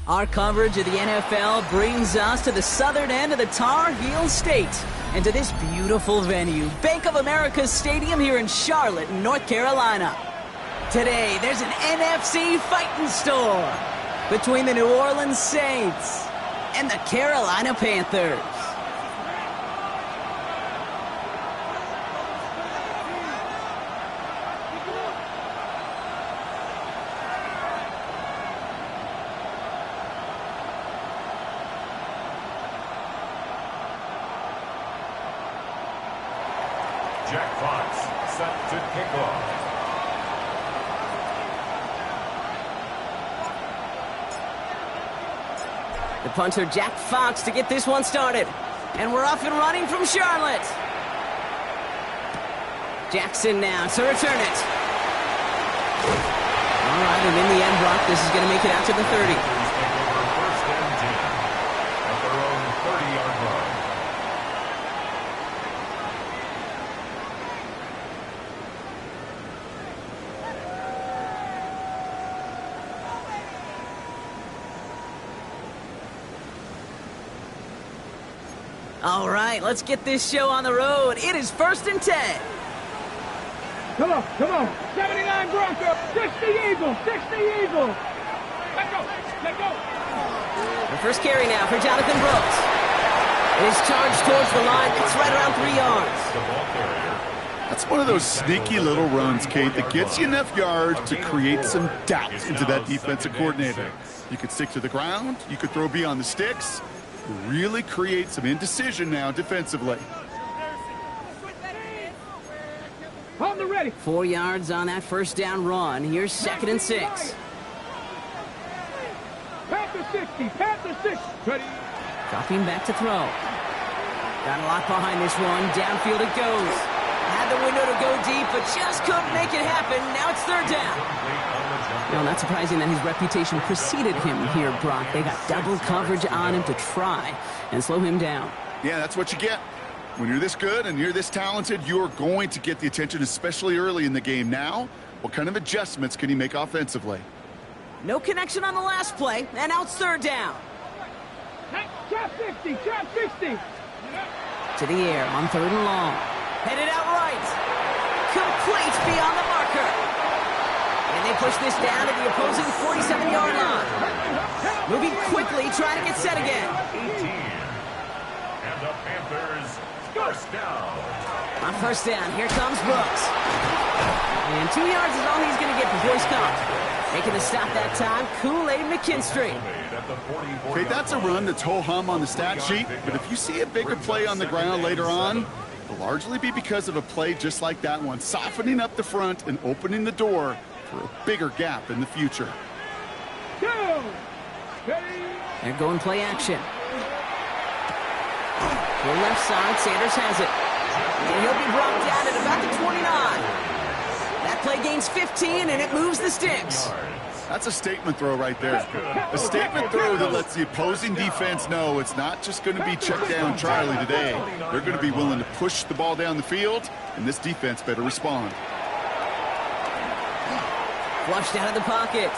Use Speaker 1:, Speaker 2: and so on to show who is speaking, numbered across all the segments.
Speaker 1: Our coverage of the NFL brings us to the southern end of the Tar Heel State and to this beautiful venue, Bank of America Stadium here in Charlotte, North Carolina. Today, there's an NFC fighting store between the New Orleans Saints and the Carolina Panthers.
Speaker 2: Jack Fox set to kick off.
Speaker 1: The punter, Jack Fox, to get this one started. And we're off and running from Charlotte. Jackson now to return it. All right, and in the end, Brock, this is going to make it out to the 30.
Speaker 2: First and 10 at their own 30-yard line.
Speaker 1: All right, let's get this show on the road. It is 1st and 10.
Speaker 3: Come on. 79 Bronco, 60 Eagle, 60 Eagle. Let go.
Speaker 1: The first carry now for Jonathan Brooks. It is charged towards the line. It's right around 3 yards.
Speaker 2: The ball carrier.
Speaker 4: That's one of those sneaky little runs, Kate, that gets you enough yards to create some doubt into that defensive coordinator. You could stick to the ground. You could throw beyond the sticks. Really create some indecision now defensively.
Speaker 3: On the ready.
Speaker 1: 4 yards on that first down run. Here's 2nd and 6.
Speaker 3: Panther 60. Ready.
Speaker 1: Dropping back to throw. Got a lot behind this one. Downfield it goes. Had the window to go deep, but just couldn't make it happen. Now it's 3rd down. No, not surprising that his reputation preceded him here, Brock. They got double coverage on him to try and slow him down.
Speaker 4: Yeah, that's what you get. When you're this good and you're this talented, you're going to get the attention, especially early in the game. Now, what kind of adjustments can he make offensively?
Speaker 1: No connection on the last play, and now it's 3rd down.
Speaker 3: Trap 60.
Speaker 1: To the air on 3rd and long. Headed out right. Complete beyond the marker. And they push this down to the opposing 47-yard line. Moving quickly, trying to get set again.
Speaker 2: 18. And the Panthers, first down.
Speaker 1: On 1st down, here comes Brooks. And 2 yards is all he's going to get before he's caught. Making the stop that time, Kool-Aid McKinstry.
Speaker 4: Okay, that's a run that's ho-hum on the stat sheet, but if you see a bigger play on the ground later on, it'll largely be because of a play just like that one, softening up the front and opening the door for a bigger gap in the future.
Speaker 1: They're going play action. To the left side, Sanders has it. And he'll be brought down at about the 29. That play gains 15, and it moves the sticks.
Speaker 4: That's a statement throw right there. A statement throw that lets the opposing defense know it's not just going to be check down Charlie today. They're going to be willing to push the ball down the field, and this defense better respond.
Speaker 1: Flushed out of the pocket.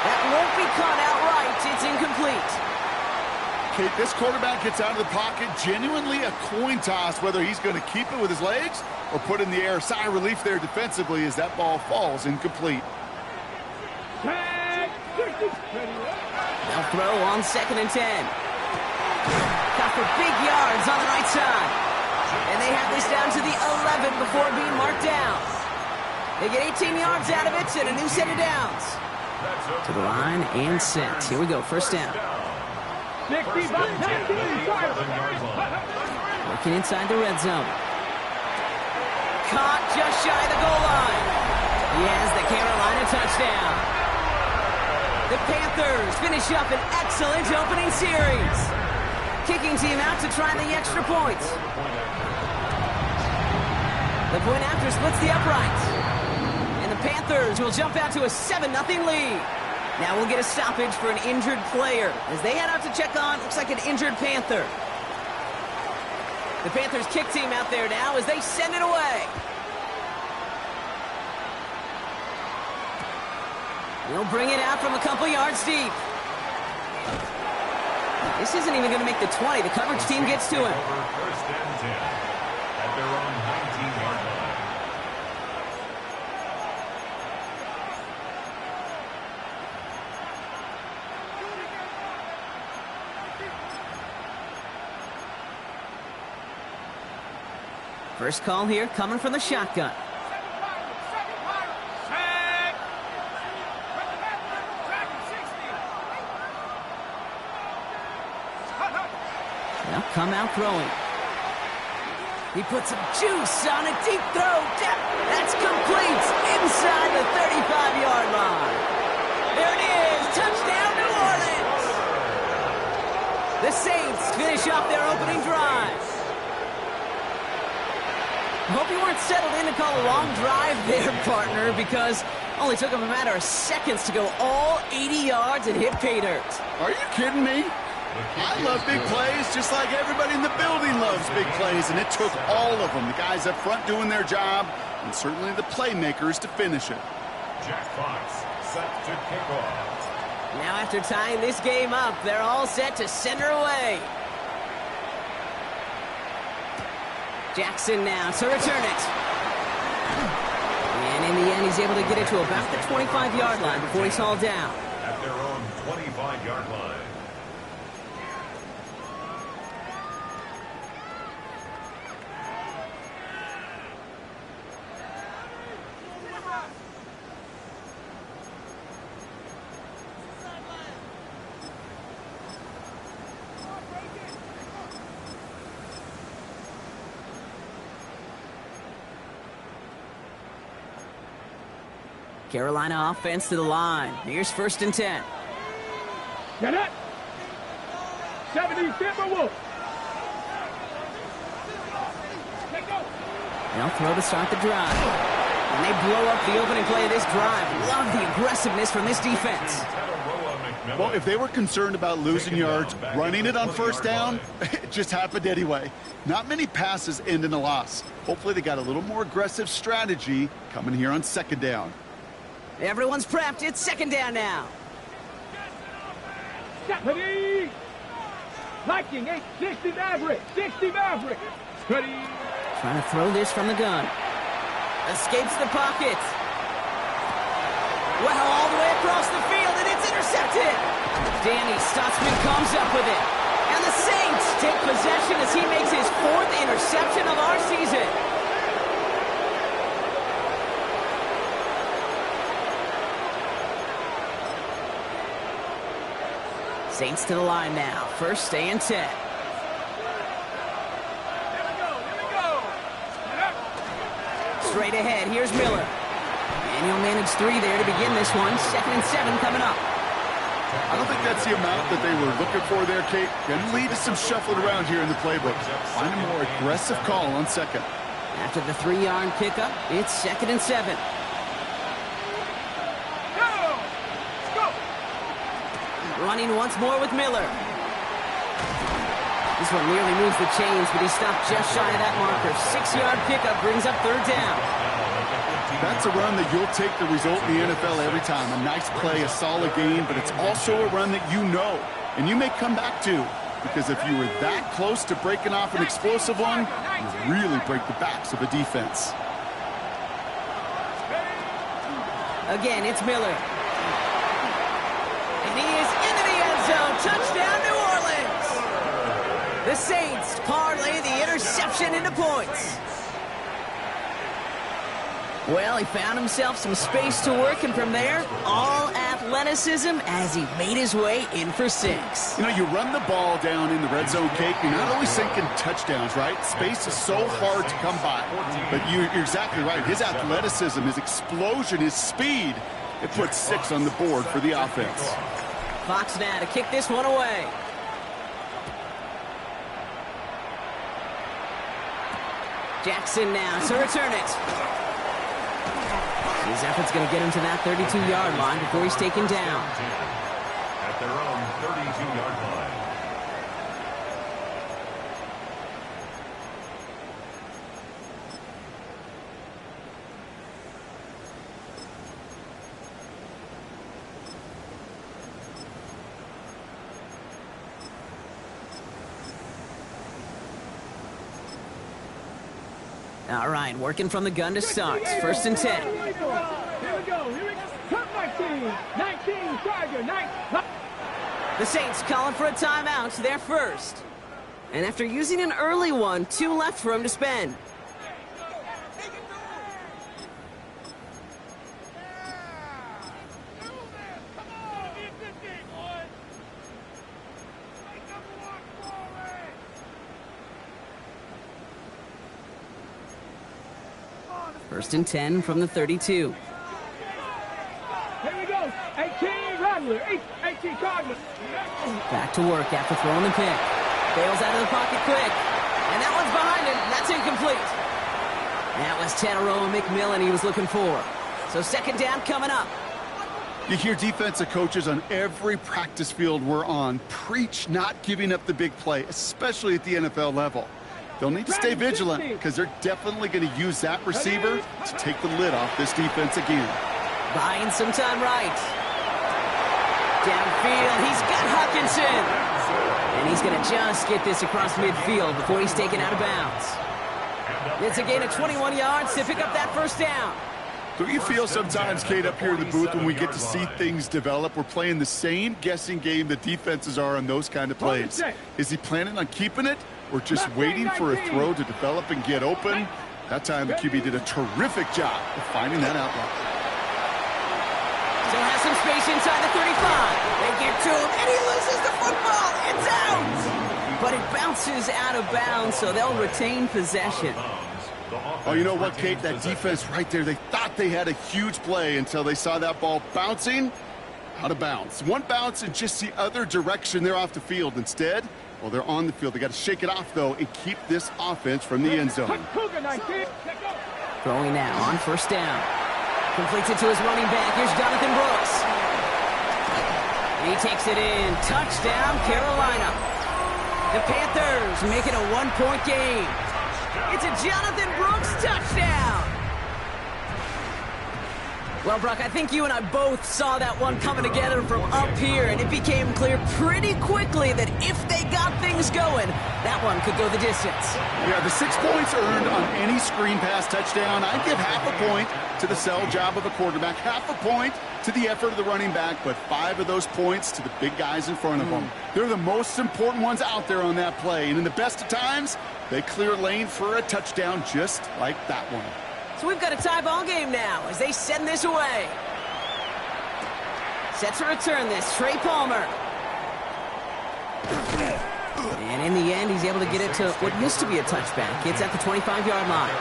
Speaker 1: That won't be caught outright. It's incomplete.
Speaker 4: Kate, this quarterback gets out of the pocket, genuinely a coin toss whether he's going to keep it with his legs or put in the air. Sigh of relief there defensively as that ball falls incomplete.
Speaker 1: They'll throw on 2nd and 10. Got for big yards on the right side. And they have this down to the 11 before being marked down. They get 18 yards out of it and a new set of downs. To the line and set. Here we go, 1st down.
Speaker 3: 60,
Speaker 1: Working inside the red zone. Caught just shy of the goal line. He has the Carolina touchdown. The Panthers finish up an excellent opening series. Kicking team out to try the extra points. The point after splits the uprights. And the Panthers will jump out to a 7-0 lead. Now we'll get a stoppage for an injured player. As they head out to check on, looks like an injured Panther. The Panthers kick team out there now as they send it away. He'll bring it out from a couple yards deep. This isn't even going to make the 20. The coverage team gets to him.
Speaker 2: First and 10 at their own 19-yard line.
Speaker 1: First call here coming from the shotgun. Now come out throwing. He puts some juice on a deep throw. That's complete inside the 35-yard line. There it is. Touchdown, New Orleans. The Saints finish off their opening drive. I hope you weren't settled in to call a long drive there, partner, because only took him a matter of seconds to go all 80 yards and hit pay dirt.
Speaker 4: Are you kidding me? I love big plays just like everybody in the building loves big plays, and it took all of them. The guys up front doing their job, and certainly the playmakers to finish it.
Speaker 2: Jack Fox set to kick off.
Speaker 1: Now after tying this game up, they're all set to send her away. Jackson now to return it. And in the end, he's able to get it to about the 25-yard line before he's hauled down.
Speaker 2: At their own 25-yard line.
Speaker 1: Carolina offense to the line. Here's first and 10.
Speaker 3: Get it. 70 Timberwolves.
Speaker 1: They'll throw to start the drive. And they blow up the opening play of this drive. Love the aggressiveness from this defense.
Speaker 4: Well, if they were concerned about losing yards, running it on first down, it just happened anyway. Not many passes end in a loss. Hopefully they got a little more aggressive strategy coming here on second down.
Speaker 1: Everyone's prepped. It's second down now.
Speaker 3: Stephanie. Liking 860 Maverick. 60 Maverick. Steady.
Speaker 1: Trying to throw this from the gun. Escapes the pocket. Well, all the way across the field, and it's intercepted. Danny Stutzman comes up with it. And the Saints take possession as he makes his fourth interception of our season. Saints to the line now. First and 10. Straight ahead, here's Miller. And he'll manage 3 there to begin this one. Second and 7 coming up.
Speaker 4: I don't think that's the amount that they were looking for there, Kate. Going to lead to some shuffling around here in the playbook. Find a more aggressive call on second.
Speaker 1: After the 3-yard pickup, it's second and 7. Running once more with Miller. This one nearly moves the chains, but he stopped just shy of that marker. 6-yard pickup brings up third down.
Speaker 4: That's a run that you'll take the result in the NFL every time. A nice play, a solid game, but it's also a run that you know, and you may come back to, because if you were that close to breaking off an explosive one, you really break the backs of a defense.
Speaker 1: Again, it's Miller. And he is into the end zone. Touchdown, New Orleans. The Saints parlay the interception into points. Well, he found himself some space to work, and from there, all athleticism as he made his way in for 6.
Speaker 4: You know, you run the ball down in the red zone, Kate, you're not always thinking touchdowns, right? Space is so hard to come by. But you're exactly right. His athleticism, his explosion, his speed, it puts 6 on the board for the offense.
Speaker 1: Fox now to kick this one away. Jackson now to return it. His effort's going to get him to that 32-yard line before he's taken down.
Speaker 2: At their own 32-yard line.
Speaker 1: All right, working from the gun to start. First and 10.
Speaker 3: Here we go. Cut 19. 19, Tiger. 9.
Speaker 1: The Saints calling for a timeout. They're first. And after using an early one, 2 left for him to spend. First and 10 from the 32.
Speaker 3: Here we go. 18, Rattler. 18, Cardinal.
Speaker 1: Back to work after throwing the pick. Bails out of the pocket quick. And that one's behind him. That's incomplete. That was Tannero McMillan he was looking for. So second down coming up.
Speaker 4: You hear defensive coaches on every practice field we're on preach not giving up the big play, especially at the NFL level. They'll need to stay vigilant because they're definitely going to use that receiver to take the lid off this defense again.
Speaker 1: Buying some time right. Downfield, he's got Hutchinson. And he's going to just get this across midfield before he's taken out of bounds. It's a gain of 21 yards to pick up that first down.
Speaker 4: Do you feel sometimes, Kate, up here in the booth when we get to see things develop, we're playing the same guessing game the defenses are on those kind of plays? Is he planning on keeping it or just waiting for a throw to develop and get open? That time the QB did a terrific job of finding that outlet.
Speaker 1: Still has some space inside the 35. They get to him, and he loses the football. It's out! But it bounces out of bounds, so they'll retain possession.
Speaker 4: Oh, you know what, Kate? That defense right there, they thought they had a huge play until they saw that ball bouncing out of bounds. One bounce in just the other direction. They're off the field. Instead, well, they're on the field. They got to shake it off, though, and keep this offense from the end zone.
Speaker 1: Throwing now on first down. Completes it to his running back. Here's Jonathan Brooks. He takes it in. Touchdown, Carolina. The Panthers make it a 1-point game. It's a Jonathan Brooks touchdown. Well, Brock, I think you and I both saw that one coming together from up here, and it became clear pretty quickly that if they got things going, that one could go the distance.
Speaker 4: Yeah, the 6 points earned on any screen pass touchdown. I'd give half a point to the sell job of a quarterback, half a point to the effort of the running back, but 5 of those points to the big guys in front of them. They're the most important ones out there on that play, and in the best of times, they clear lane for a touchdown just like that one.
Speaker 1: So we've got a tie ball game now as they send this away. Set to return this, Trey Palmer. And in the end, he's able to get it to what used to be a touchback. It's at the 25-yard line.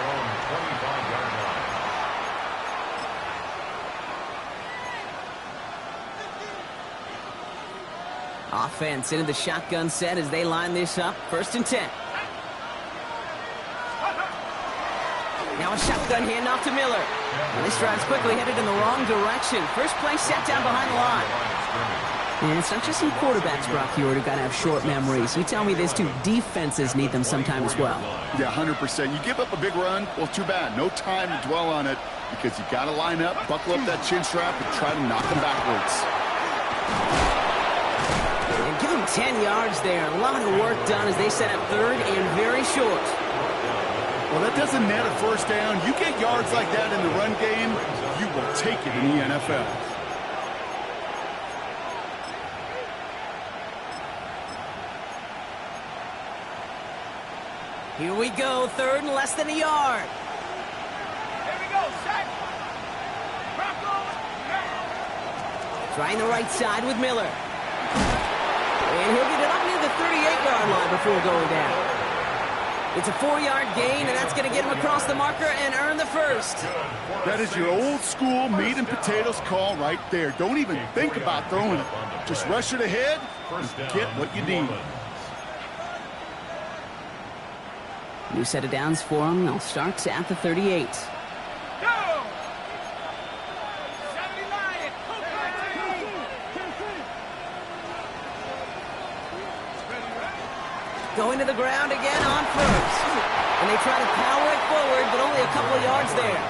Speaker 1: Offense into the shotgun set as they line this up. First and 10. Now a shotgun handoff to Miller. And this drive's quickly headed in the wrong direction. First play set down behind the line. And it's not just some quarterbacks, Brock Hewitt, who got to have short memories. You tell me this too, defenses need them sometime as well.
Speaker 4: Yeah, 100%. You give up a big run, well, too bad. No time to dwell on it because you got to line up, buckle up that chin strap, and try to knock them backwards.
Speaker 1: And give them 10 yards there. A lot of work done as they set up third and very short.
Speaker 4: Well, that doesn't net a first down. You get yards like that in the run game, you will take it in the NFL.
Speaker 1: Here we go, third and less than a yard.
Speaker 3: Here we go, set.
Speaker 1: Trying the right side with Miller. And he'll get it up near the 38-yard line before going down. It's a 4-yard gain, and that's going to get him across the marker and earn the first.
Speaker 4: That is your old school meat and potatoes call right there. Don't even think about throwing it. Just rush it ahead and get what you need.
Speaker 1: New set of downs for him. They'll start at the 38. Going to the ground again on first. And they try to power it forward, but only a couple of yards there.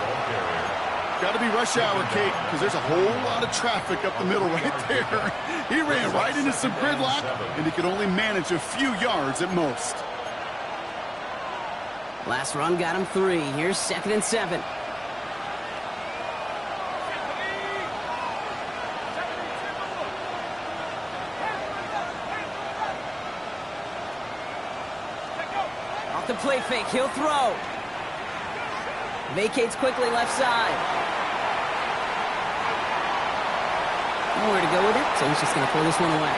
Speaker 4: Got to be rush hour, Kate, because there's a whole lot of traffic up the middle right there. He ran right into some gridlock, and he could only manage a few yards at most.
Speaker 1: Last run got him 3. Here's 2nd and 7. Off the play fake, he'll throw. Vacates quickly left side. Nowhere to go with it, so he's just going to pull this one away.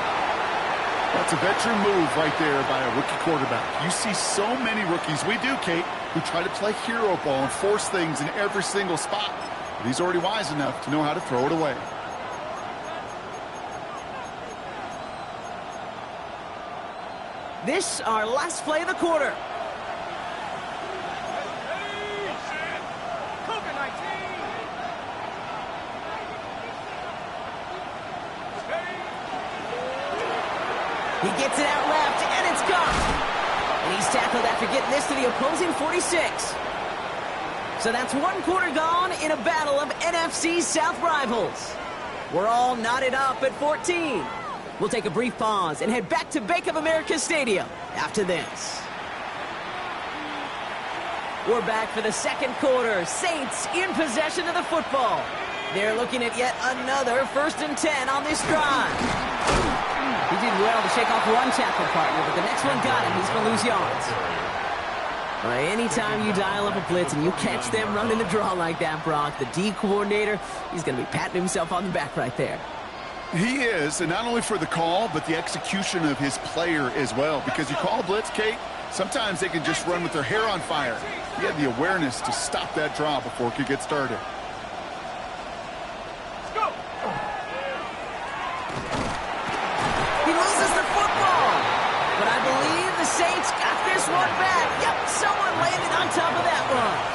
Speaker 4: That's a veteran move right there by a rookie quarterback. You see so many rookies, we do, Kate, who try to play hero ball and force things in every single spot. But he's already wise enough to know how to throw it away.
Speaker 1: This our last play of the quarter. He gets it out left, and it's gone. And he's tackled after getting this to the opposing 46. So that's 1 quarter gone in a battle of NFC South rivals. We're all knotted up at 14. We'll take a brief pause and head back to Bank of America Stadium after this. We're back for the 2nd quarter. Saints in possession of the football. They're looking at yet another 1st and 10 on this drive. He did well to shake off one tackle partner, but the next one got him. He's going to lose yards. Anytime you dial up a blitz and you catch them running the draw like that, Brock, the D coordinator, he's going to be patting himself on the back right there.
Speaker 4: He is, and not only for the call, but the execution of his player as well. Because you call a blitz, Kate, sometimes they can just run with their hair on fire. He had the awareness to stop that draw before it could get started.
Speaker 1: He loses the football, but I believe the Saints got this one back. Yep, someone landed on top of that one.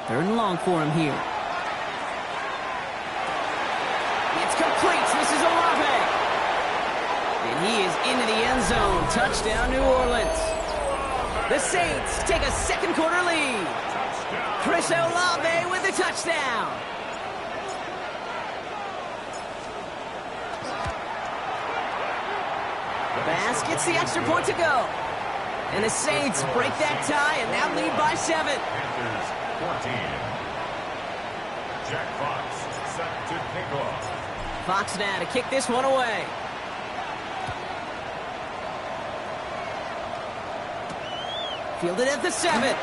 Speaker 1: Third and long for him here. It's complete. This is Olave. And he is into the end zone. Touchdown, New Orleans. The Saints take a 2nd quarter lead. Chris Olave with the touchdown. Bass gets the extra point to go. And the Saints break that tie and now lead by 7.
Speaker 2: Panthers 14. Jack Fox set to kick off.
Speaker 1: Fox now to kick this one away. Fielded at the 7.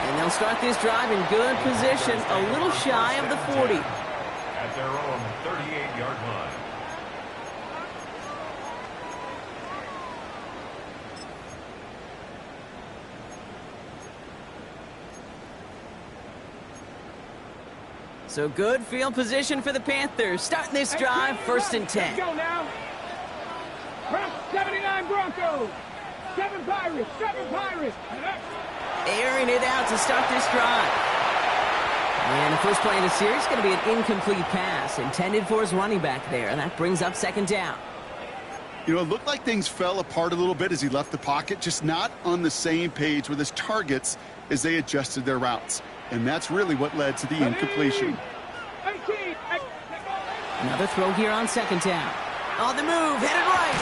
Speaker 1: And they'll start this drive in good position, a little shy of the 40.
Speaker 2: At their own 38-yard line.
Speaker 1: So good field position for the Panthers. Starting this drive, 1st and 10.
Speaker 3: Let's go now. 79 Broncos. 7 Pirates. 7 Pirates.
Speaker 1: Airing it out to start this drive. And the first play in the series is going to be an incomplete pass intended for his running back there. And that brings up 2nd down.
Speaker 4: You know, it looked like things fell apart a little bit as he left the pocket, just not on the same page with his targets as they adjusted their routes. And that's really what led to the incompletion.
Speaker 1: Another throw here on 2nd down. On the move, headed right.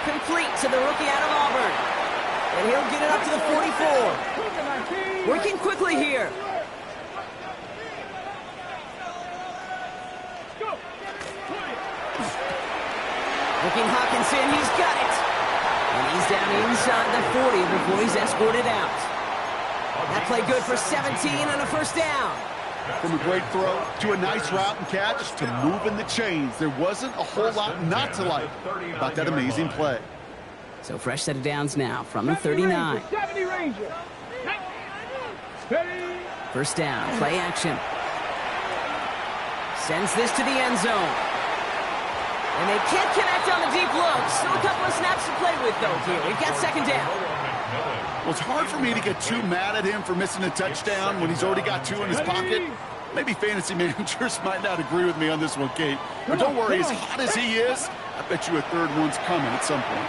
Speaker 1: Complete to the rookie out of Auburn. And he'll get it up to the 44. Working quickly here. Looking Hawkinson, he's got it. And he's down inside the 40 before he's escorted out. That play good for 17 and a 1st down.
Speaker 4: From a great throw to a nice route and catch to moving the chains. There wasn't a whole lot not to like about that amazing play.
Speaker 1: So fresh set of downs now from the 39.
Speaker 3: 70 Ranger.
Speaker 1: 1st down, play action. Sends this to the end zone. And they can't connect on the deep look. Still a couple of snaps to play with, though, here. We've got second down.
Speaker 4: Well, it's hard for me to get too mad at him for missing a touchdown when he's already got 2 in his pocket. Maybe fantasy managers might not agree with me on this one, Kate. But don't worry, as hot as he is, I bet you a third one's coming at some point.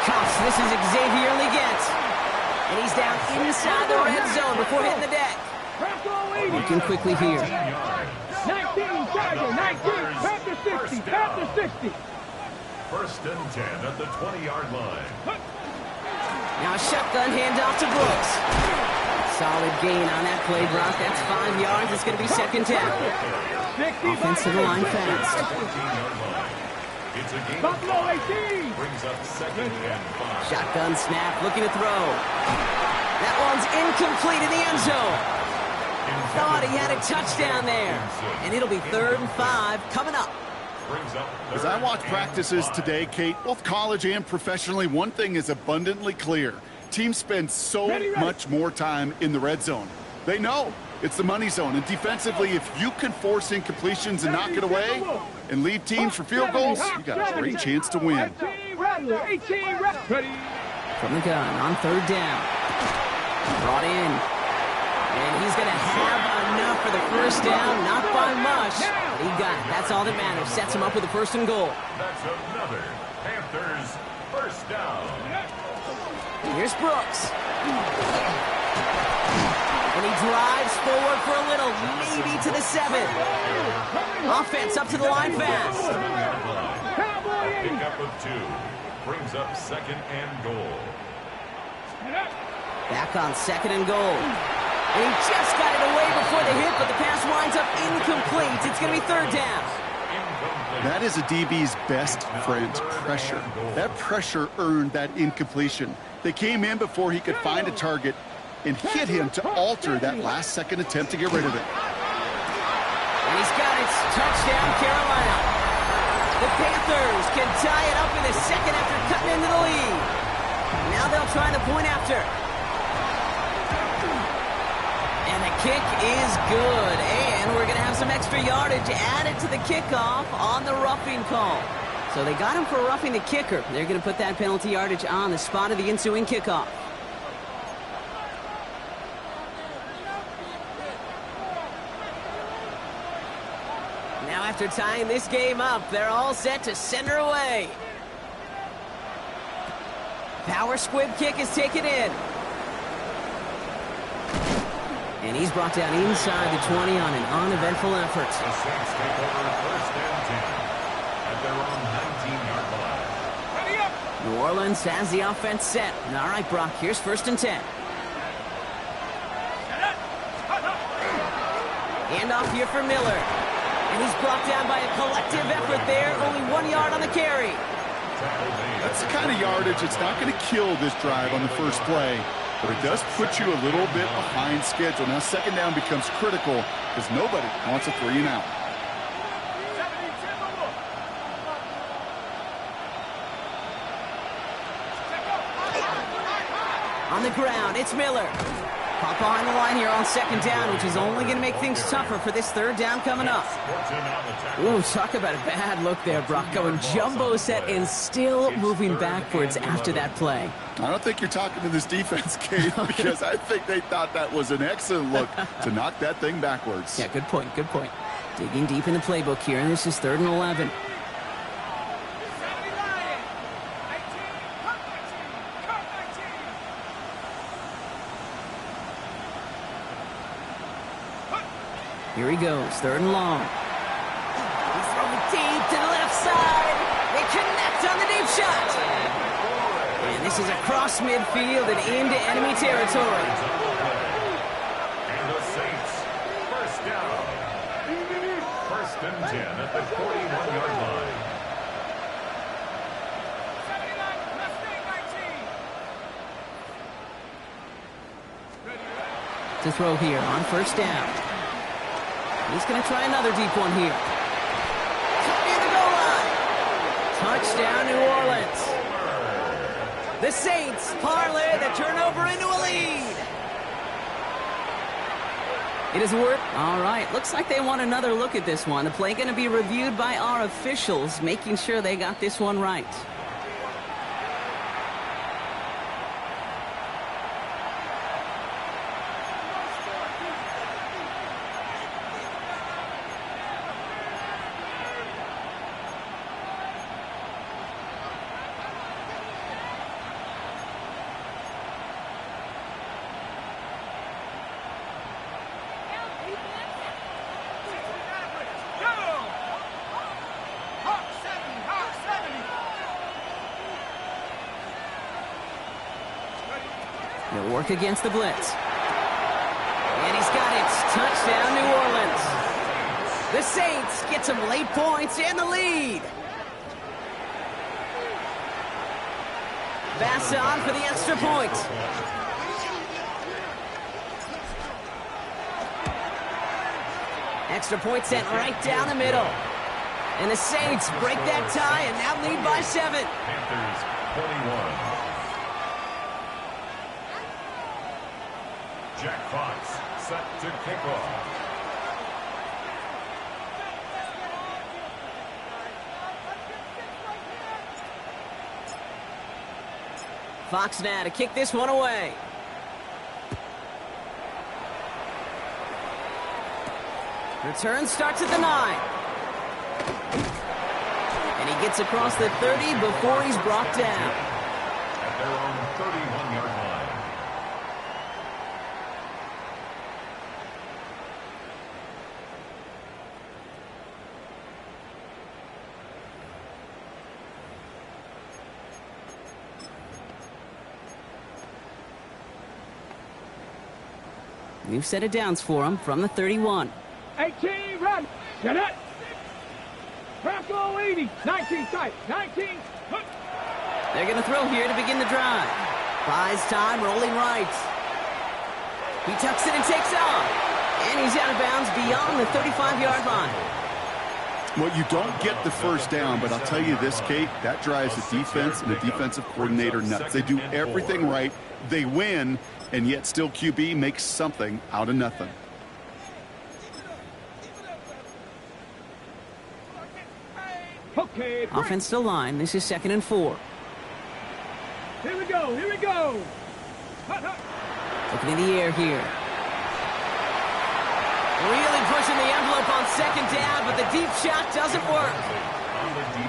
Speaker 1: Cuffs, this is Xavier Leggett. And he's down inside the red zone before hitting the deck. Looking quickly here.
Speaker 3: 19, Charger, 19, Panthers 60, Panthers 60.
Speaker 2: First and 10 at the 20-yard line.
Speaker 1: Now a shotgun handoff to Brooks. Solid gain on that play, Brock. That's 5 yards. It's going to be second down. Offensive line fast.
Speaker 2: It's a game
Speaker 3: Buffalo 18.
Speaker 2: brings up second and 5.
Speaker 1: Shotgun snap, looking to throw. That one's incomplete in the end zone. Thought he had a touchdown there. And it'll be 3rd and 5 coming up.
Speaker 4: As I watch practices today, Kate, both college and professionally, one thing is abundantly clear. Teams spend so much more time in the red zone. They know it's the money zone. And defensively, if you can force incompletions and knock it away and leave teams for field goals, you got a great chance to win.
Speaker 3: 18 ready.
Speaker 1: From the gun on 3rd down. Brought in. And he's going to have enough for the first down. Not by much. But he got it. That's all that matters. Sets him up with a 1st and goal.
Speaker 2: That's another Panthers first down.
Speaker 1: Here's Brooks. And he drives forward for a little, maybe to the 7. Offense up to the line fast.
Speaker 2: Pick up of 2. Brings up second and goal.
Speaker 1: Back on 2nd and goal. And he just got it away before the hit, but the pass winds up incomplete. It's going to be 3rd down.
Speaker 4: That is a DB's best friend, pressure. That pressure earned that incompletion. They came in before he could find a target and hit him to alter that last-second attempt to get rid of it.
Speaker 1: And he's got it. Touchdown, Carolina. The Panthers can tie it up in the 2nd after cutting into the lead. Now they'll try the point after. And the kick is good. And we're going to have some extra yardage added to the kickoff on the roughing call. So they got him for roughing the kicker. They're going to put that penalty yardage on the spot of the ensuing kickoff. Now after tying this game up, they're all set to send her away. Power squib kick is taken in. And he's brought down inside the 20 on an uneventful effort.
Speaker 2: The Saints take over first and 10 at their own 19-yard line.
Speaker 1: New Orleans has the offense set. All right, Brock, here's 1st and 10. Handoff here for Miller. And he's brought down by a collective effort there. Only 1 yard on the carry.
Speaker 4: That's the kind of yardage that's not going to kill this drive on the first play, but it does put you a little bit behind schedule. Now, 2nd down becomes critical because nobody wants a 3 and out.
Speaker 1: On the ground, it's Miller. Caught behind the line here on 2nd down, which is only going to make things tougher for this 3rd down coming up. Ooh, talk about a bad look there, Brock. Going jumbo set and still moving backwards after that play.
Speaker 4: I don't think you're talking to this defense, Kate, because I think they thought that was an excellent look to knock that thing backwards.
Speaker 1: Yeah, good point, good point. Digging deep in the playbook here, and this is 3rd and 11. Here he goes, 3rd and long. He's throwing deep to the left side. They connect on the deep shot. And this is across midfield and into enemy territory.
Speaker 2: And the Saints first down. 1st and 10 at the 41-yard line.
Speaker 1: To throw here on 1st down. He's going to try another deep one here. Near the goal line. Touchdown, New Orleans. The Saints parlay the turnover into a lead. It is worth. All right, looks like they want another look at this one. The play going to be reviewed by our officials, making sure they got this one right. He'll work against the blitz. And he's got it. Touchdown, New Orleans. The Saints get some late points and the lead. Bass on for the extra point. Extra point sent right down the middle. And the Saints break that tie and now lead by 7.
Speaker 2: Panthers 21. Jack Fox set to kick off.
Speaker 1: Fox now to kick this one away. Return starts at the 9. And he gets across the 30 before he's brought down.
Speaker 2: At their own 31-yard line.
Speaker 1: New set of downs for him from the 31.
Speaker 3: 18, run. Get it. Tackle 80. 19, tight. 19, hook.
Speaker 1: They're going to throw here to begin the drive. Buys time, rolling right. He tucks it and takes off. And he's out of bounds beyond the 35-yard line.
Speaker 4: Well, you don't get the first down, but I'll tell you this, Kate, that drives the defense and the defensive coordinator nuts. They do everything right. They win, and yet still QB makes something out of nothing.
Speaker 3: Okay.
Speaker 1: Offensive line. This is 2nd and 4.
Speaker 3: Here we go. Here we go.
Speaker 1: Looking in the air here. Really pushing the envelope on 2nd down, but the deep shot doesn't work.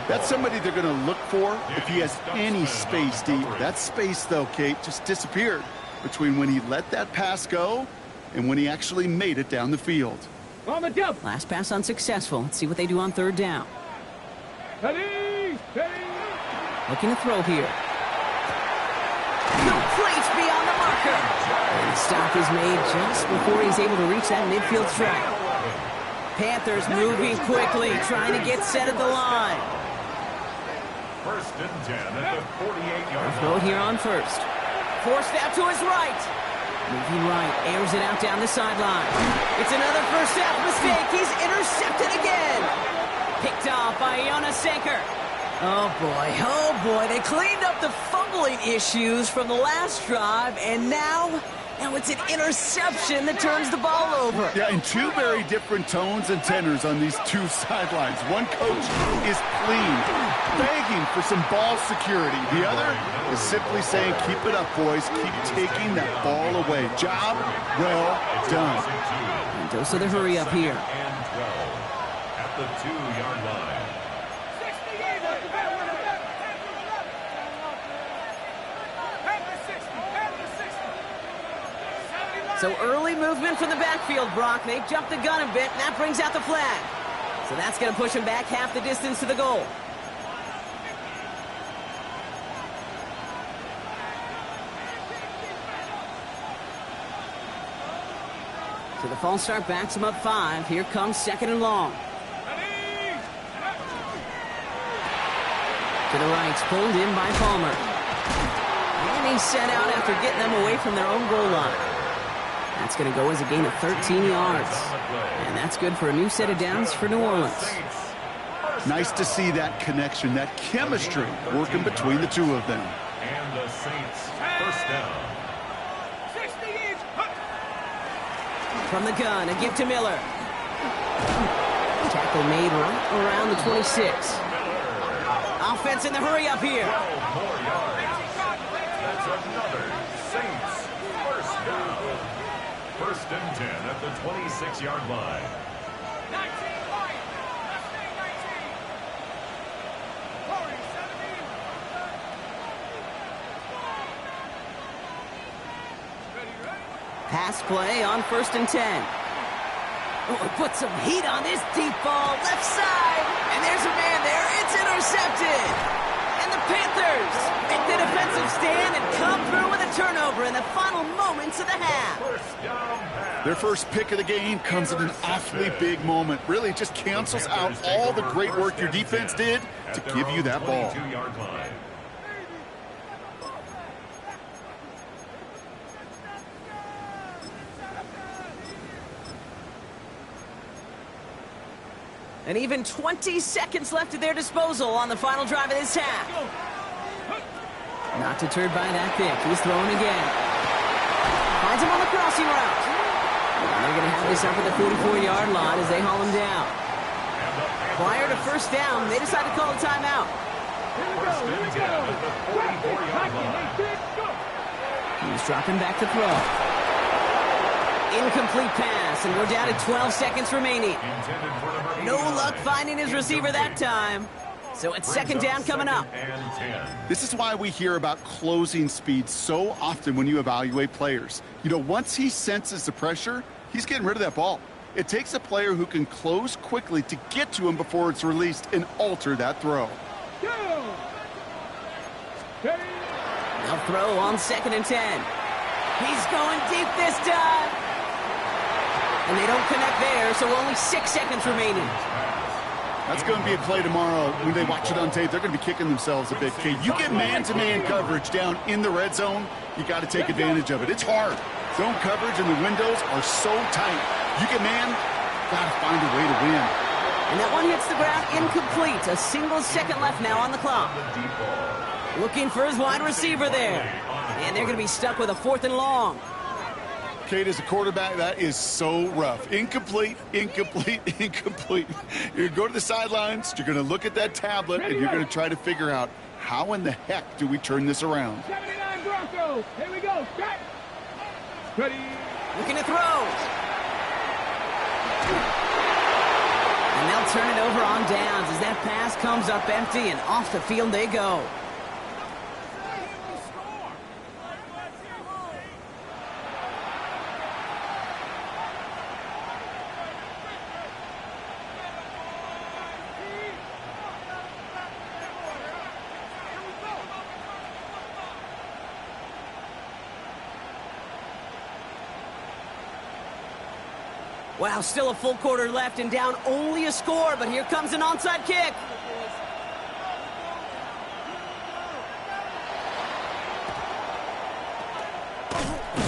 Speaker 4: That's somebody they're going to look for if he has any space deep. That space, though, Kate, just disappeared between when he let that pass go and when he actually made it down the field.
Speaker 3: On the jump.
Speaker 1: Last pass unsuccessful. Let's see what they do on 3rd down.
Speaker 3: Steady. Steady.
Speaker 1: Looking to throw here. Complete beyond the marker. And the stop is made just before he's able to reach that midfield strike. Panthers moving quickly, trying to get set at the line.
Speaker 2: 1st and 10 at the 48-yard
Speaker 1: Throw
Speaker 2: line.
Speaker 1: here on 1st. Forced out to his right. Moving right, airs it out down the sideline. It's another first half mistake. He's intercepted again. Picked off by Iona Sanker. Oh boy, they cleaned up the fumbling issues from the last drive, and now it's an interception that turns the ball over.
Speaker 4: Yeah, and two very different tones and tenors on these two sidelines. One coach is pleased, begging for some ball security. The other is simply saying, keep it up, boys. Keep taking that ball away. Job well done.
Speaker 1: And dose of the hurry up here.
Speaker 2: And 12 at the 2-yard line.
Speaker 1: So early movement from the backfield, Brock. They jumped the gun a bit, and that brings out the flag. So that's going to push him back half the distance to the goal. So the false start backs him up 5. Here comes 2nd and long. To the right, pulled in by Palmer. And he's sent out after getting them away from their own goal line. That's going to go as a gain of 13 yards. And that's good for a new set of downs for New Orleans.
Speaker 4: Nice to see that connection, that chemistry working between the two of them.
Speaker 2: And the Saints first down.
Speaker 1: From the gun, a give to Miller. Tackle made right around the 26. Offense in the hurry up here.
Speaker 2: 12 more yards. That's another Saints first down. First and 10 at the 26-yard line.
Speaker 3: 19 Lions. Let's stay 19. Corey, 17. Ready?
Speaker 1: Pass play on first and 10. Oh, put some heat on this deep ball, left side. And there's a man there. It's intercepted. And the Panthers make the defensive stand and come through with a turnover in the final moments of the half.
Speaker 2: First down pass.
Speaker 4: Their first pick of the game comes at an awfully big moment. Really, it just cancels out all the great work your defense did to give you that ball.
Speaker 2: 22-yard line.
Speaker 1: And even 20 seconds left at their disposal on the final drive of this half. Not deterred by that pick. He's throwing again. Finds him on the crossing route. And they're going to have this up at the 44-yard line as they haul him down. Prior to first down, they decide to call a timeout.
Speaker 2: First and 10 at the 44-yard line.
Speaker 1: He's dropping back to throw. Incomplete pass, and we're down to 12 seconds remaining.
Speaker 2: Intended for number
Speaker 1: No
Speaker 2: 89.
Speaker 1: luck finding his receiver that time. So it's second down coming up.
Speaker 2: Second and 10.
Speaker 4: This is why we hear about closing speed so often when you evaluate players. You know, once he senses the pressure, he's getting rid of that ball. It takes a player who can close quickly to get to him before it's released and alter that throw.
Speaker 1: They'll throw on second and 10. He's going deep this time. And they don't connect there, so only 6 seconds remaining.
Speaker 4: That's going to be a play tomorrow. When they watch it on tape, they're going to be kicking themselves a bit. Okay, you get man-to-man coverage down in the red zone, you got to take advantage of it. It's hard. Zone coverage and the windows are so tight. You get man, got to find a way to win.
Speaker 1: And that one hits the ground incomplete. A single second left now on the clock. Looking for his wide receiver there. And they're going to be stuck with a 4th and long.
Speaker 4: Kate, as a quarterback, that is so rough. Incomplete, incomplete, incomplete. You're going to go to the sidelines, you're going to look at that tablet, and you're going to try to figure out how in the heck do we turn this around.
Speaker 3: 79 Broncos. Here we go. Start. Ready.
Speaker 1: Looking to throw. And they'll turn it over on downs as that pass comes up empty, and off the field they go. Wow, still a full quarter left and down only a score, but here comes an onside kick.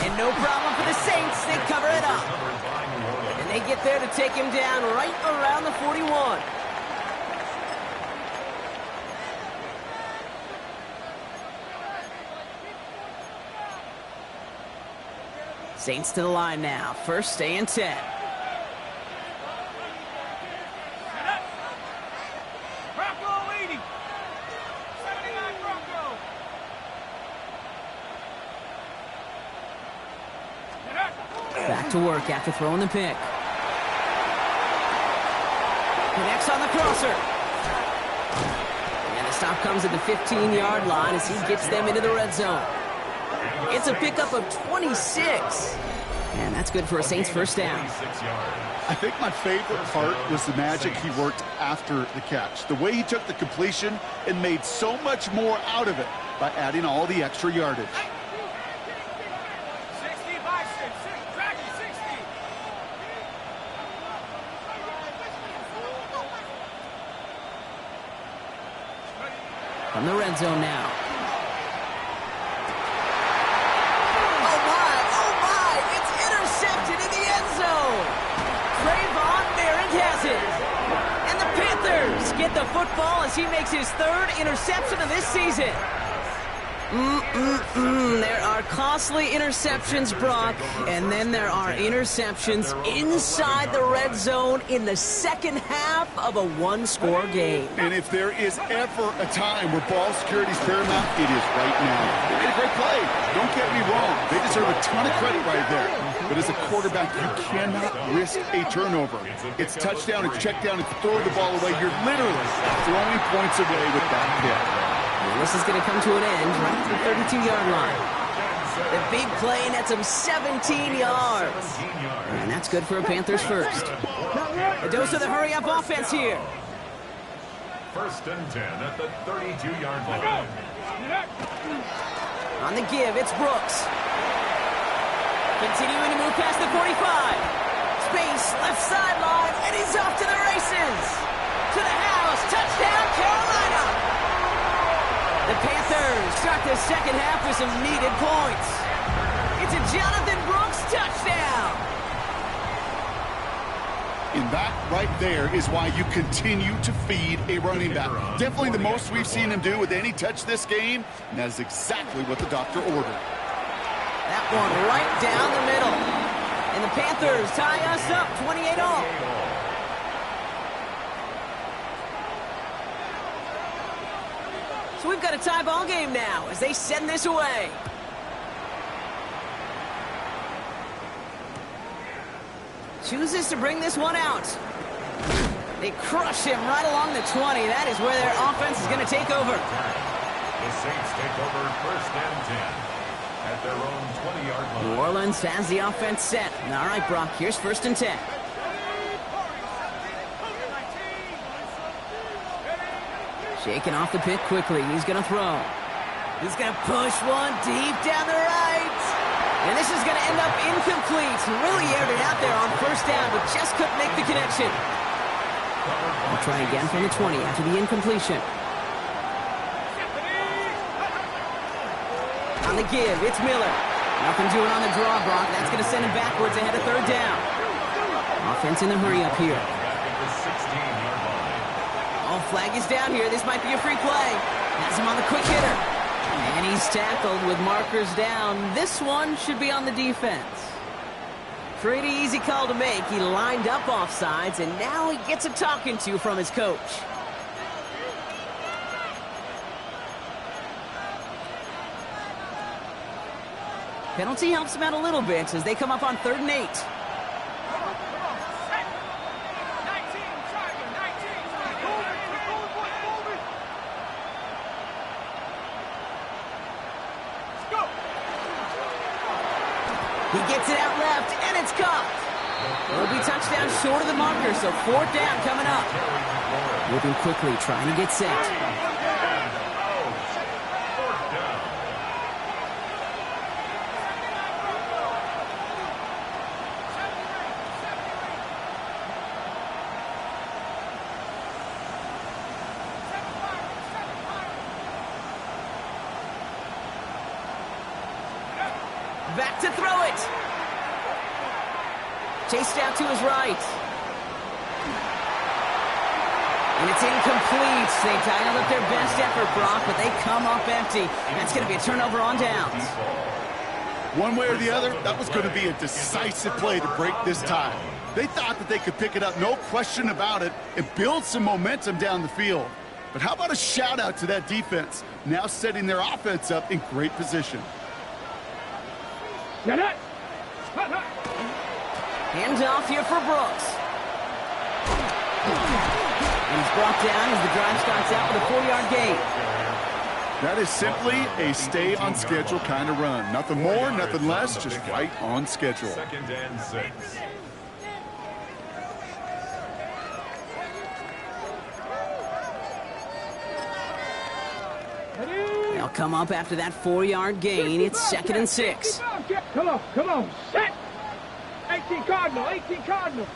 Speaker 1: And no problem for the Saints. They cover it up. And they get there to take him down right around the 41. Saints to the line now. First and 10.
Speaker 3: Bronco 80. 79 Bronco.
Speaker 1: Back to work after throwing the pick. Connects on the crosser. And the stop comes at the 15-yard line as he gets them into the red zone. It's a pickup of 26. And that's good for a Saints first down.
Speaker 4: I think my favorite part was the magic he worked after the catch. The way he took the completion and made so much more out of it by adding all the extra yardage.
Speaker 3: 60 by 6. Dragon 60.
Speaker 1: From the red zone now. Get the football as he makes his 3rd interception of this season. There are costly interceptions, Brock, and then there are interceptions inside the red zone in the second half of a one-score game.
Speaker 4: And if there is ever a time where ball security is paramount, it is right now. They made a great play. Don't get me wrong. They deserve a ton of credit right there. But as a quarterback, you cannot risk a turnover. It's touchdown, it's check down, it's throw the ball away. You're literally throwing points away with that pick.
Speaker 1: This is going to come to an end right at the 32-yard line. The big play nets him 17 yards. And that's good for a Panthers first. A dose of the hurry-up offense here.
Speaker 2: First and 10 at the 32-yard line.
Speaker 1: On the give, it's Brooks. Continuing to move past the 45. Space, left sideline, and he's off to the races. To the house, touchdown, Carolina. The Panthers start the second half with some needed points. It's a Jonathan Brooks touchdown.
Speaker 4: And that right there is why you continue to feed a running back. Definitely the most we've seen him do with any touch this game, and that is exactly what the doctor ordered.
Speaker 1: That one right down the middle. And the Panthers tie us up 28-all. So we've got a tie ball game now as they send this away. Chooses to bring this one out. They crush him right along the 20. That is where their offense is going to take over.
Speaker 2: The Saints take over first and 10 at their own 20-yard line.
Speaker 1: New Orleans has the offense set. All right, Brock, here's first and 10. Shaking off the pick quickly. He's going to throw. He's going to push one deep down the right. And this is going to end up incomplete. He really aired it out there on first down, but just couldn't make the connection. We'll try again from the 20 after the incompletion. On the give, it's Miller. Nothing doing on the draw, Brock. That's going to send him backwards ahead of third down. Offense in the hurry up here. Oh, flag is down here. This might be a free play. Has him on the quick hitter. And he's tackled with markers down. This one should be on the defense. Pretty easy call to make. He lined up offsides, and now he gets a talking to from his coach. Penalty helps him out a little bit as they come up on 3rd and 8. He gets it out left, and it's caught. It'll be touchdown short of the marker, so 4th down coming up. Moving quickly, trying to get set. Back to throw it. Chased out to his right. And it's incomplete. They dialed up their best effort, Brock, but they come up empty. That's going to be a turnover on downs.
Speaker 4: One way or the other, that was going to be a decisive play to break this tie. They thought that they could pick it up, no question about it, and build some momentum down the field. But how about a shout-out to that defense, now setting their offense up in great position.
Speaker 1: Hands off here for Brooks. And he's brought down as the drive starts out with a 4-yard gain.
Speaker 4: That is simply a stay-on-schedule kind of run. Nothing more, nothing less, just right on schedule.
Speaker 2: 2nd and 6.
Speaker 1: They'll come up after that 4-yard gain. It's 2nd and 6.
Speaker 3: Come on, set. 18 Cardinal, 18 Cardinal.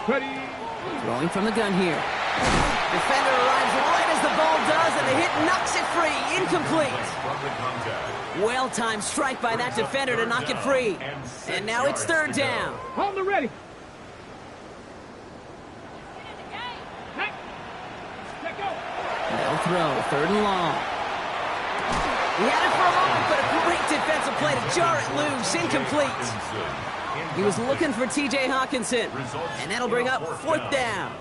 Speaker 3: Ready.
Speaker 1: Throwing from the gun here. Defender arrives right as the ball does, and the hit knocks it free. Incomplete. Well-timed strike by that defender to knock it free. And now it's 3rd down.
Speaker 3: Hold the ready.
Speaker 1: They'll throw, 3rd and long. He had it for a moment, but a great defensive play to jar it loose. Incomplete. He was looking for T.J. Hawkinson, and that'll bring up 4th down.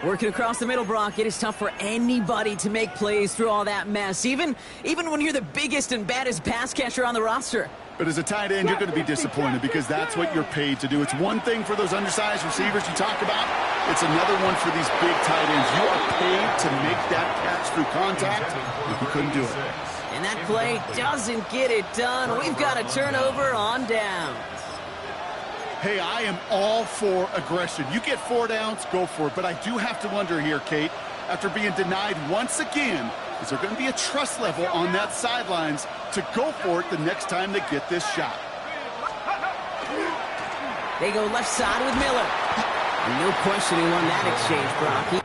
Speaker 1: Working across the middle, Brock, it is tough for anybody to make plays through all that mess, even when you're the biggest and baddest pass catcher on the roster.
Speaker 4: But as a tight end, you're going to be disappointed because that's what you're paid to do. It's one thing for those undersized receivers you talk about. It's another one for these big tight ends. You are paid to make that catch through contact, and you couldn't do it.
Speaker 1: And that play doesn't get it done. We've got a turnover on downs.
Speaker 4: Hey, I am all for aggression. You get 4 downs, go for it. But I do have to wonder here, Kate, after being denied once again, is there going to be a trust level on that sidelines to go for it the next time they get this shot?
Speaker 1: They go left side with Miller. And no question he won that exchange, Brock.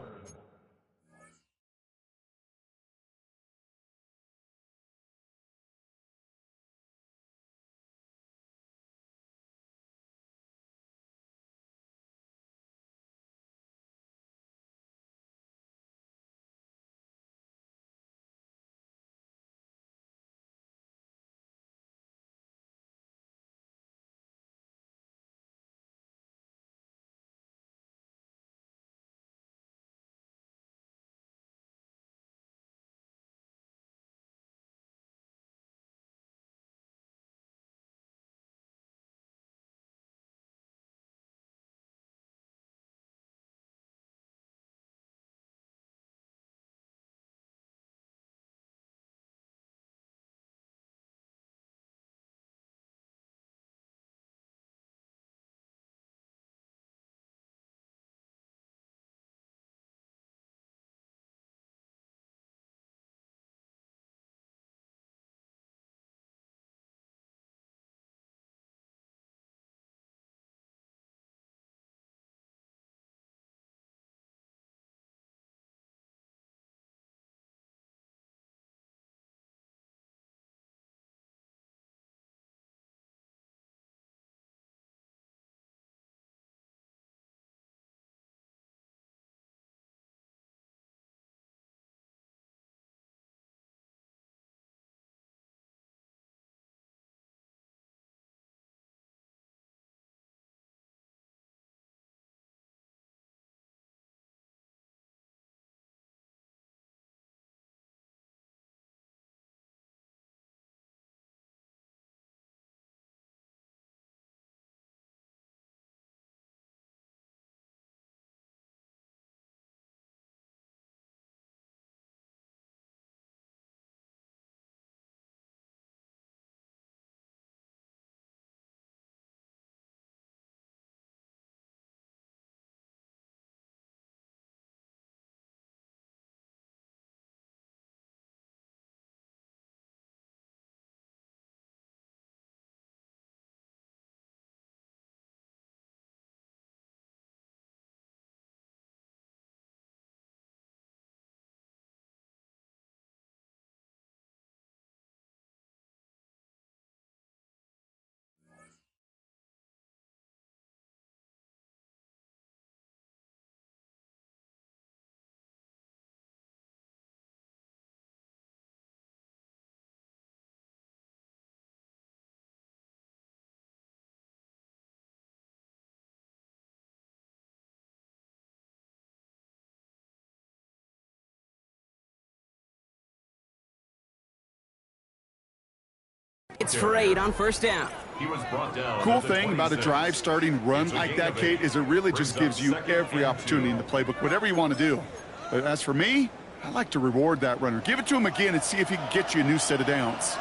Speaker 1: It's for 8 on 1st down.
Speaker 2: He was brought down.
Speaker 4: Cool thing about a drive starting run like that, Kate, is it really just gives you every opportunity in the playbook, whatever you want to do. But as for me, I like to reward that runner. Give it to him again and see if he can get you a new set of downs.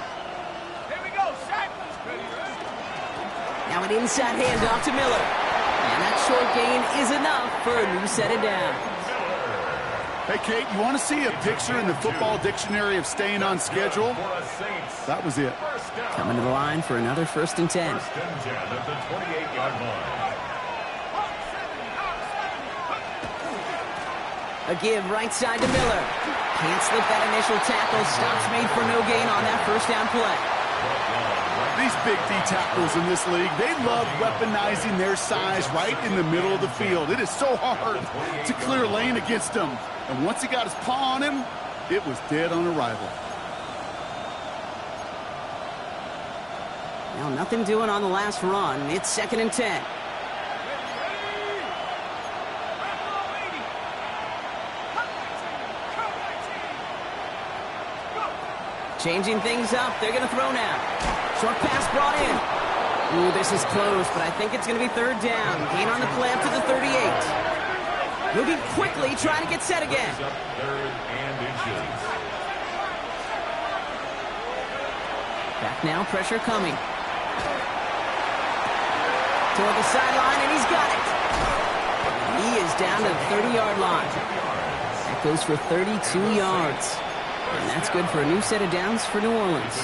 Speaker 3: Here we go, sack.
Speaker 1: Now an inside handoff to Miller. And that short gain is enough for a new set of downs.
Speaker 4: Hey, Kate, you want to see a picture in the football dictionary of staying on schedule? That was it.
Speaker 1: Coming to the line for another 1st and 10.
Speaker 2: 1st and 10 at the 28-yard line.
Speaker 1: A give right side to Miller. Can't slip that initial tackle. Stops made for no gain on that 1st down play.
Speaker 4: These big D tackles in this league, they love weaponizing their size right in the middle of the field. It is so hard to clear lane against them. And once he got his paw on him, it was dead on arrival.
Speaker 1: Now, nothing doing on the last run. It's 2nd and 10. Changing things up. They're going to throw now. Short pass brought in. Ooh, this is close, but I think it's going to be 3rd down. Gain on the play up to the 38. Moving quickly, trying to get set again.
Speaker 2: 3rd and inches.
Speaker 1: Back now, pressure coming. Toward the sideline, and he's got it. He is down to the 30-yard line. That goes for 32 yards. And that's good for a new set of downs for New Orleans.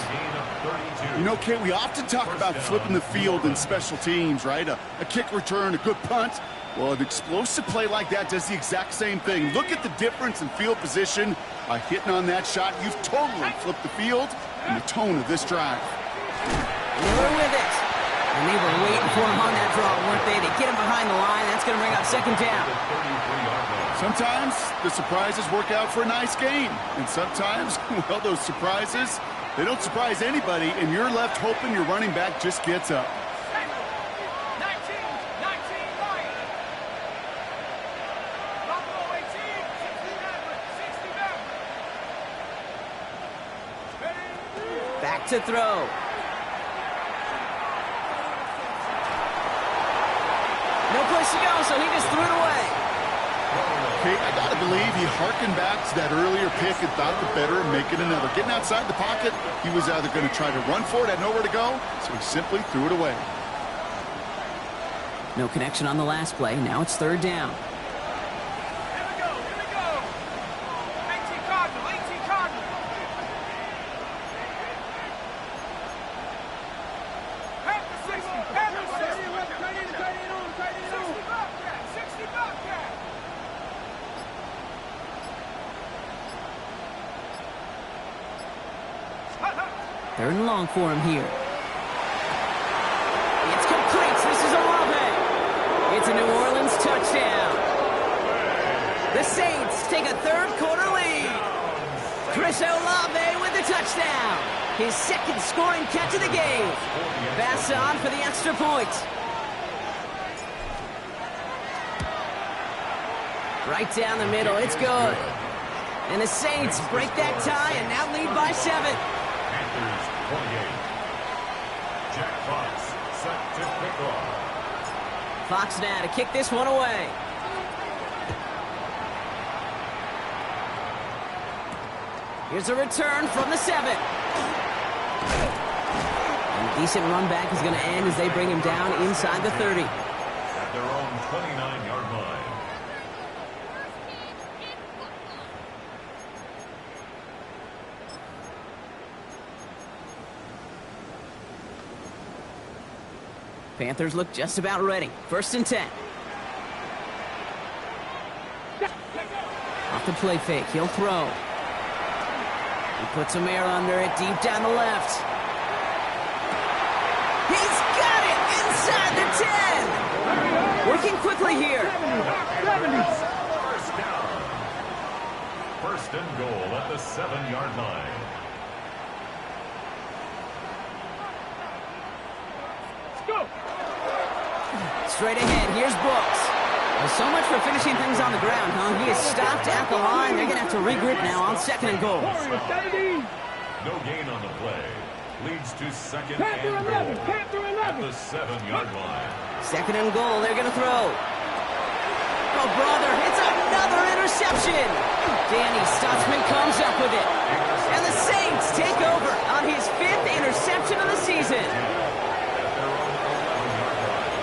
Speaker 4: You know, Kate, we often talk about flipping the field in special teams, right? A kick return, a good punt. Well, an explosive play like that does the exact same thing. Look at the difference in field position. By hitting on that shot, you've totally flipped the field and the tone of this drive.
Speaker 1: Miller with it. And they were waiting for him on that draw, weren't they? They get him behind the line. That's going to bring up 2nd down.
Speaker 4: Sometimes the surprises work out for a nice game. And sometimes, well, those surprises, they don't surprise anybody, and you're left hoping your running back just gets up.
Speaker 3: 19, Lions. Buffalo 18, 69.
Speaker 1: Back to throw. No place to go, so he just threw it away.
Speaker 4: Okay, I gotta believe he harkened back to that earlier pick and thought the better of making another. Getting outside the pocket, he was either going to try to run for it, had nowhere to go, so he simply threw it away.
Speaker 1: No connection on the last play. Now it's 3rd down.
Speaker 3: Here we go. 18 Cardinal. Panthers 60. Panthers 60. 60 Bobcat.
Speaker 1: Third and long for him here. It's complete. This is Olave. It's a New Orleans touchdown. The Saints take a 3rd quarter lead. Chris Olave with the touchdown. His 2nd scoring catch of the game. Pass on for the extra point. Right down the middle. It's good. And the Saints break that tie and now lead by 7.
Speaker 2: Panthers 28. Jack Fox set to pick off.
Speaker 1: Fox now to kick this one away. Here's a return from the 7. And a decent run back is going to end as they bring him down inside the 30.
Speaker 2: At their own 29-yard line.
Speaker 1: Panthers look just about ready. 1st and 10. Off the play fake. He'll throw. He puts some air under it deep down the left. He's got it inside the 10. Working quickly here.
Speaker 3: 70.
Speaker 2: 1st down. 1st and goal at the 7-yard line.
Speaker 3: Go.
Speaker 1: Straight ahead, here's Brooks. Well, so much for finishing things on the ground, huh? He is stopped at the line. They're going to have to regroup now on 2nd and goal.
Speaker 3: Warriors 70.
Speaker 2: No gain on the play. Leads to 2nd
Speaker 3: Panther
Speaker 2: and
Speaker 3: 11.
Speaker 2: goal.
Speaker 3: Panther
Speaker 2: At
Speaker 3: 11.
Speaker 2: the 7-yard line.
Speaker 1: 2nd and goal, they're going to throw. Oh, brother, it's another interception. Danny Stutzman comes up with it. And the Saints take over on his 5th interception of the season.
Speaker 2: At their own 11-yard line.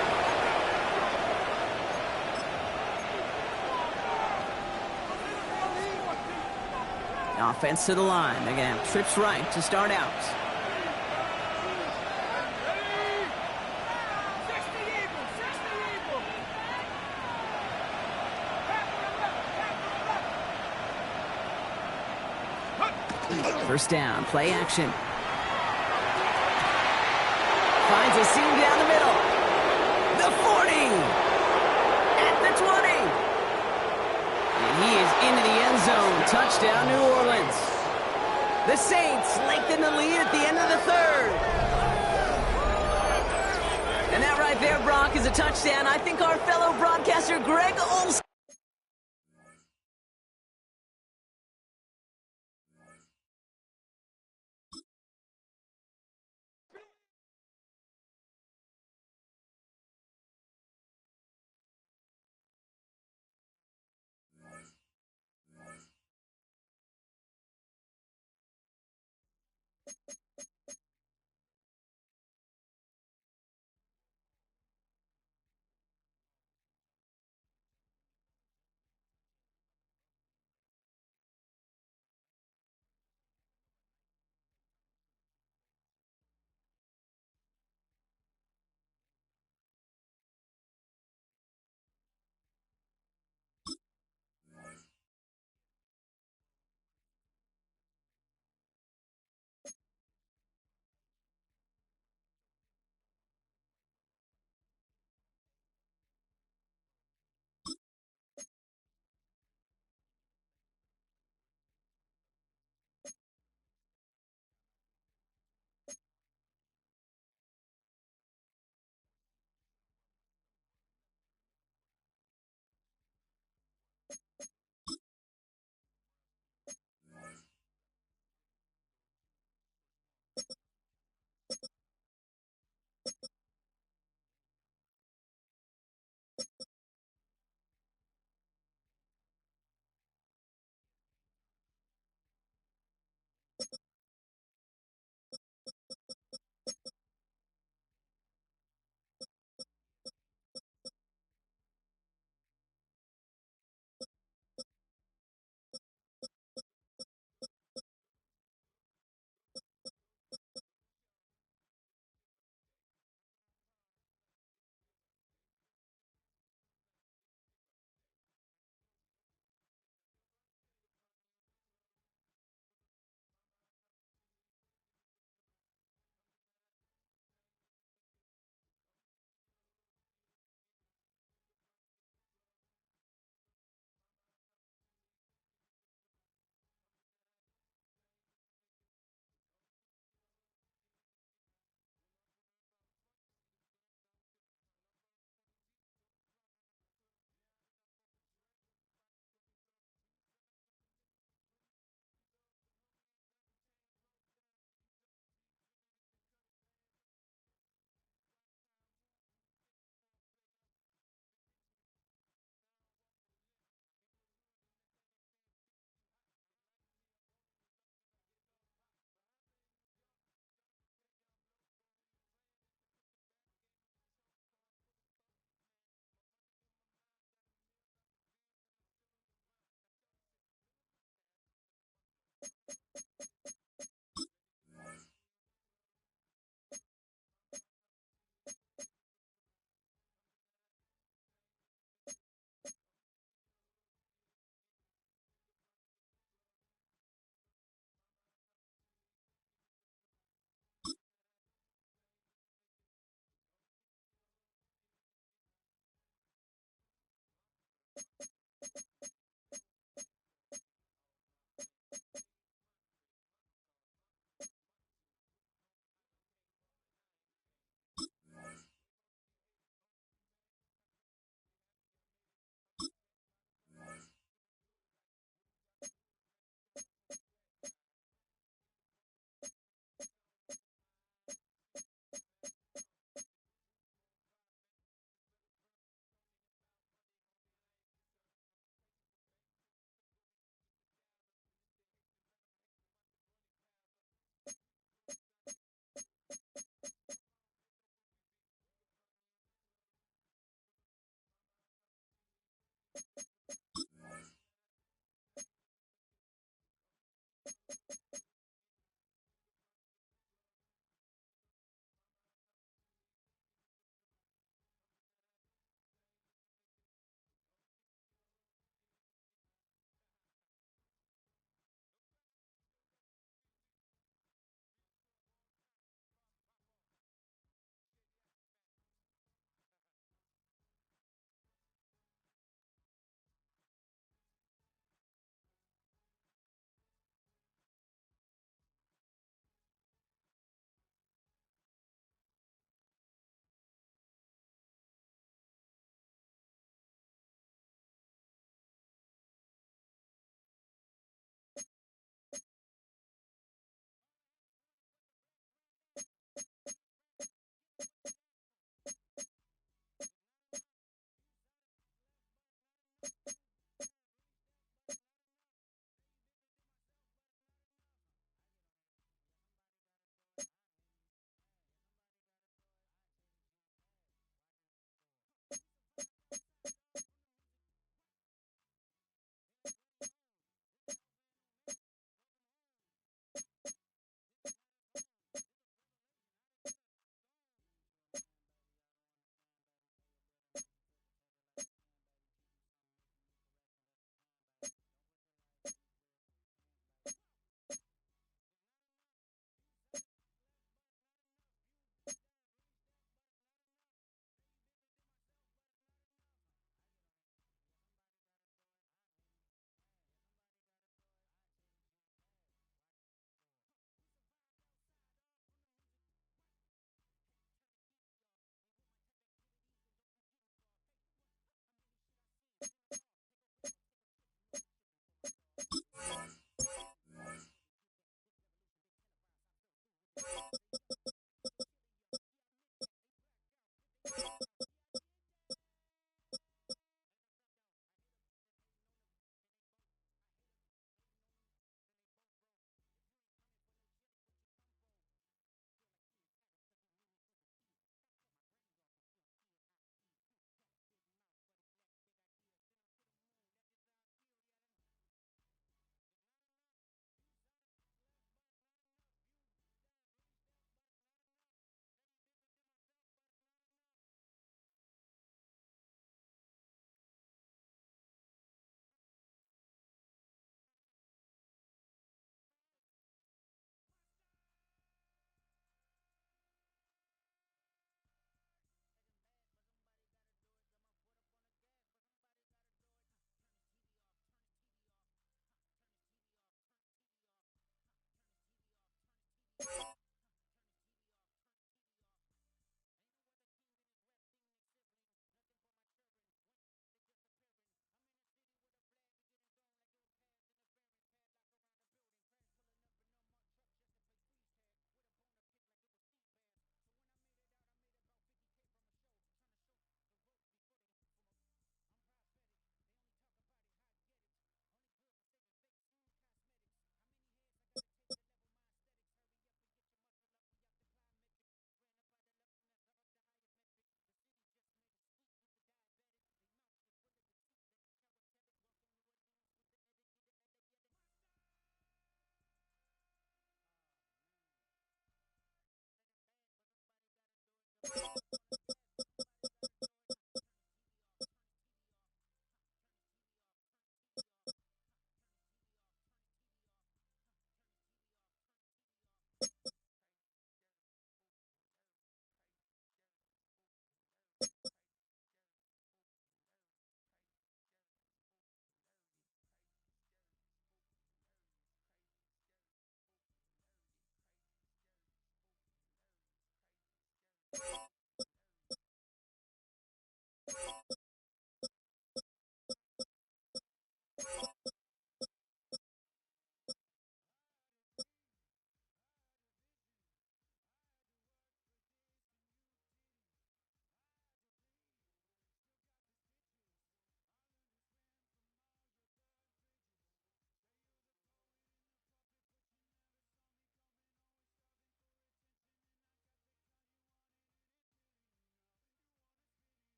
Speaker 1: Offense to the line. They're going to have trips right to start out.
Speaker 3: 60 Eagles. 60 Eagles.
Speaker 1: 1st down, play action. Finds a seam down the middle. The 40. At the 20. And he is into the end zone. Touchdown, New Orleans. The Saints lengthen the lead at the end of the 3rd. And that right there, Brock, is a touchdown. I think our fellow broadcaster Greg Olson